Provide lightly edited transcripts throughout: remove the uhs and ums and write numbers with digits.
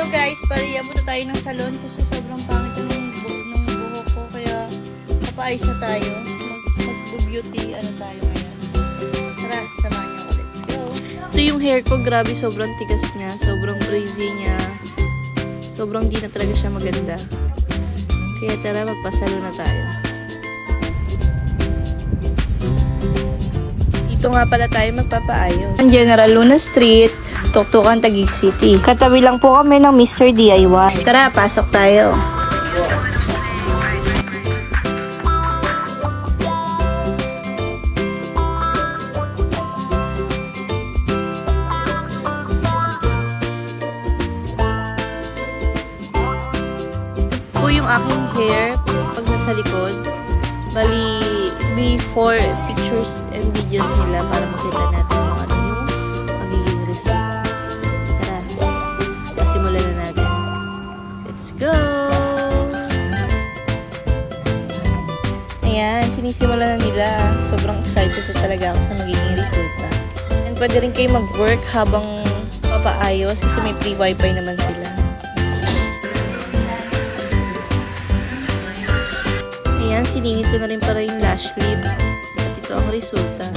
Hello guys, pariya muna tayo ng salon kasi sobrang pangit ng buhok ko, kaya papaayos na tayo. Mag-beauty tayo ngayon. Tara, samahan niyo ako. Let's go. Ito yung hair ko, grabe, sobrang tigas niya, sobrang crazy niya. Sobrang di na talaga siya maganda. Kaya tara, magpasalo na tayo. Dito nga pala tayo magpapaayos. General Luna Street, Tuktukan, Taguig City. Katabi lang po kami ng Mr. DIY. Tara, pasok tayo. Ito po yung aking hair pag nasa likod. Bali, before pictures and videos nila para makita natin kung ano yung magiging result. Tara, pasimulan na natin. Let's go! Ayan, sinisimulan na nila. Sobrang excited na talaga ako sa magiging resulta. And pwede rin kayo mag-work habang papaayos kasi may free wifi naman sila. Ayan, siningit ko na rin para yung lash lip. At ito ang resulta.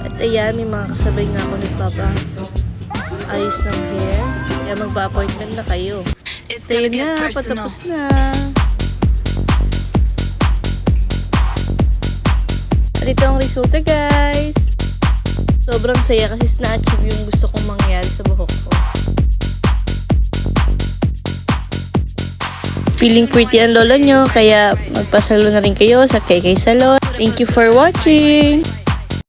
At ayan, may mga kasabay nga ako nagpapa-ayos ng hair. Kaya magpa-appointment na kayo. At ayan na, patapos na. At ito ang resulta, guys. Sobrang saya kasi na-achieve yung gusto kong mangyari sa buhok ko. Feeling pretty ang lola nyo, kaya magpasalo na rin kayo sa KK Salon. Thank you for watching!